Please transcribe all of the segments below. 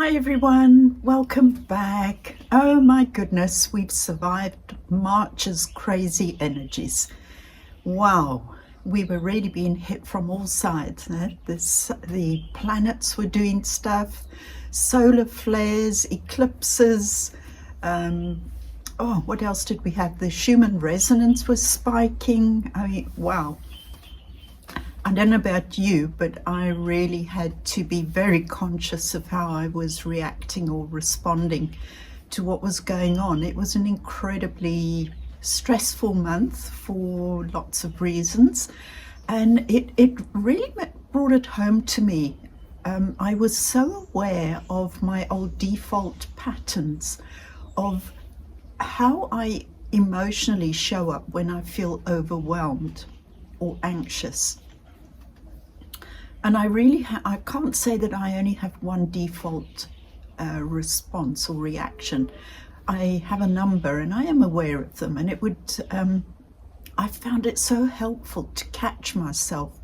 Hi everyone, welcome back. Oh my goodness, we've survived March's crazy energies. Wow, we were really being hit from all sides. The planets were doing stuff, solar flares, eclipses. What else did we have? The Schumann resonance was spiking. I mean, wow. I don't know about you, but I really had to be very conscious of how I was reacting or responding to what was going on. It was an incredibly stressful month for lots of reasons, and it really brought it home to me. I was so aware of my old default patterns of how I emotionally show up when I feel overwhelmed or anxious. And I can't say that I only have one default response or reaction. I have a number and I am aware of them, and I found it so helpful to catch myself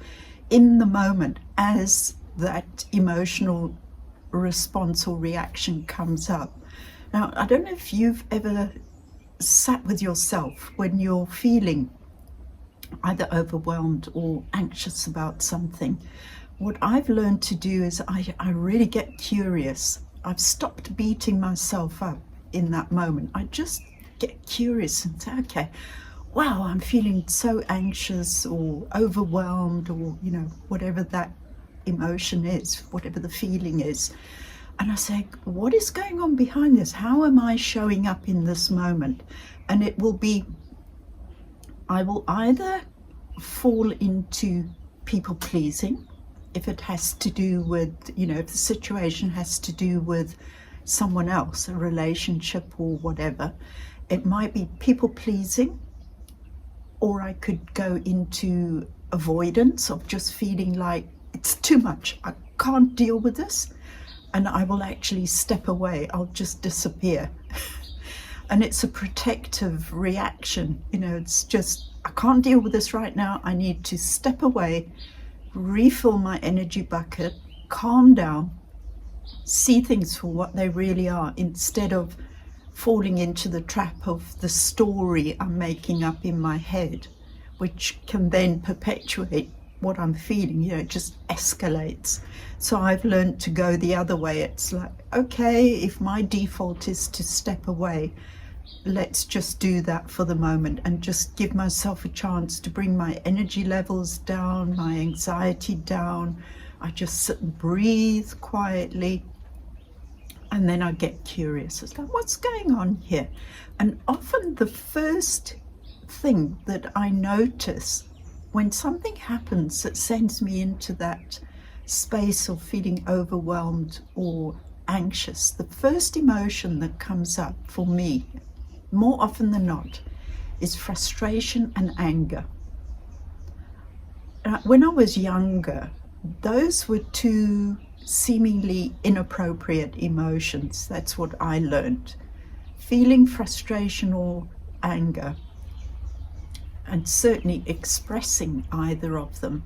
in the moment as that emotional response or reaction comes up. Now, I don't know if you've ever sat with yourself when you're feeling either overwhelmed or anxious about something. What I've learned to do is I really get curious. I've stopped beating myself up in that moment. I just get curious and say, okay, wow, I'm feeling so anxious or overwhelmed, or, whatever that emotion is, whatever the feeling is. And I say, what is going on behind this? How am I showing up in this moment? And I will either fall into people pleasing, if it has to do with, if the situation has to do with someone else, a relationship or whatever. It might be people pleasing, or I could go into avoidance of just feeling like it's too much. I can't deal with this. And I will actually step away. I'll just disappear. And it's a protective reaction. It's just, I can't deal with this right now. I need to step away, refill my energy bucket, calm down, see things for what they really are, instead of falling into the trap of the story I'm making up in my head, which can then perpetuate what I'm feeling. It just escalates. So I've learned to go the other way. It's like, okay, if my default is to step away, let's just do that for the moment and just give myself a chance to bring my energy levels down, my anxiety down. I just sit and breathe quietly, and then I get curious. It's like, what's going on here? And often the first thing that I notice when something happens that sends me into that space of feeling overwhelmed or anxious, the first emotion that comes up for me, more often than not, is frustration and anger. When I was younger, those were two seemingly inappropriate emotions. That's what I learned. Feeling frustration or anger, and certainly expressing either of them,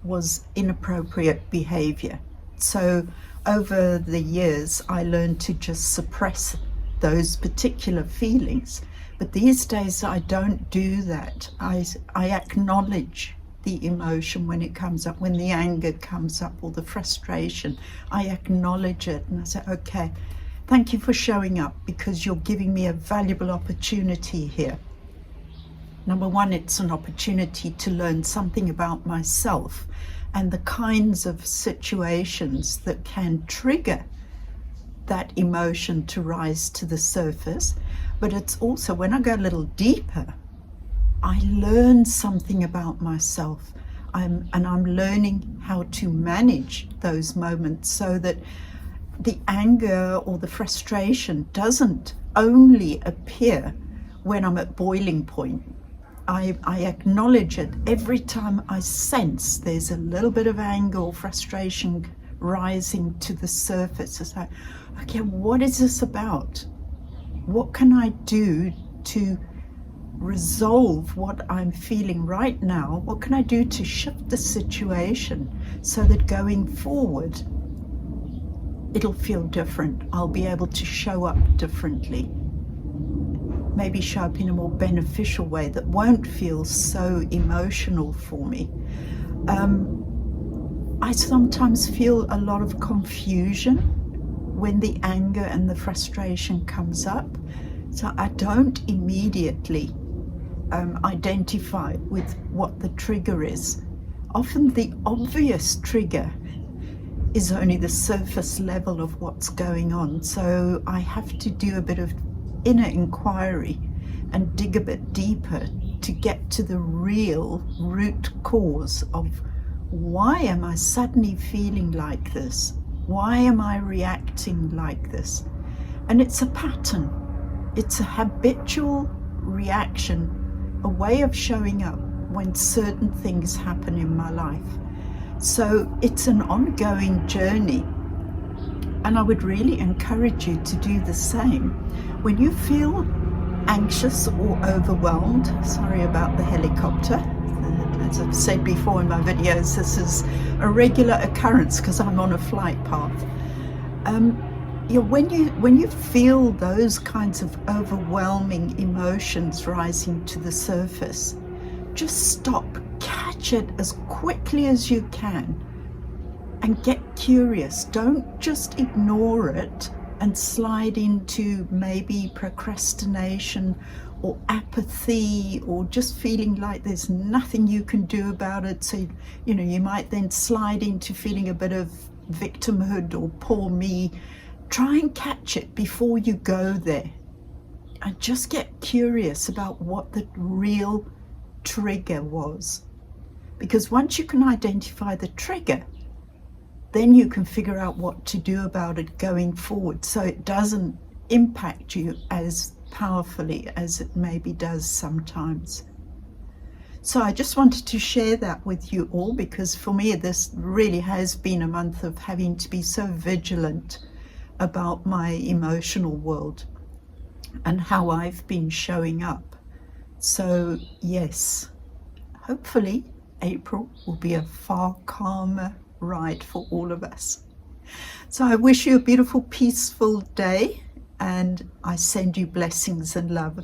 was inappropriate behavior. So over the years, I learned to just suppress those particular feelings. But these days I don't do that. I acknowledge the emotion when it comes up, when the anger comes up or the frustration. I acknowledge it and I say, okay, thank you for showing up, because you're giving me a valuable opportunity here. Number one, it's an opportunity to learn something about myself and the kinds of situations that can trigger that emotion to rise to the surface. But it's also, when I go a little deeper, I learn something about myself. I'm learning how to manage those moments so that the anger or the frustration doesn't only appear when I'm at boiling point. I acknowledge it every time I sense there's a little bit of anger or frustration rising to the surface. It's like, okay, what is this about? What can I do to resolve what I'm feeling right now? What can I do to shift the situation so that going forward it'll feel different. I'll be able to show up differently. Maybe show up in a more beneficial way that won't feel so emotional for me. I sometimes feel a lot of confusion when the anger and the frustration comes up. So I don't immediately identify with what the trigger is. Often the obvious trigger is only the surface level of what's going on. So I have to do a bit of inner inquiry and dig a bit deeper to get to the real root cause of why am I suddenly feeling like this? Why am I reacting like this? And it's a pattern. It's a habitual reaction, a way of showing up when certain things happen in my life. So it's an ongoing journey. And I would really encourage you to do the same. When you feel anxious or overwhelmed, sorry about the helicopter, as I've said before in my videos, this is a regular occurrence because I'm on a flight path. When you feel those kinds of overwhelming emotions rising to the surface, just stop, catch it as quickly as you can, and get curious. Don't just ignore it and slide into maybe procrastination or apathy or just feeling like there's nothing you can do about it. So, you might then slide into feeling a bit of victimhood or poor me. Try and catch it before you go there. And just get curious about what the real trigger was. Because once you can identify the trigger, then you can figure out what to do about it going forward, so it doesn't impact you as powerfully as it maybe does sometimes. So I just wanted to share that with you all, because for me this really has been a month of having to be so vigilant about my emotional world and how I've been showing up. So yes, hopefully April will be a far calmer ride for all of us. So I wish you a beautiful, peaceful day, and I send you blessings and love.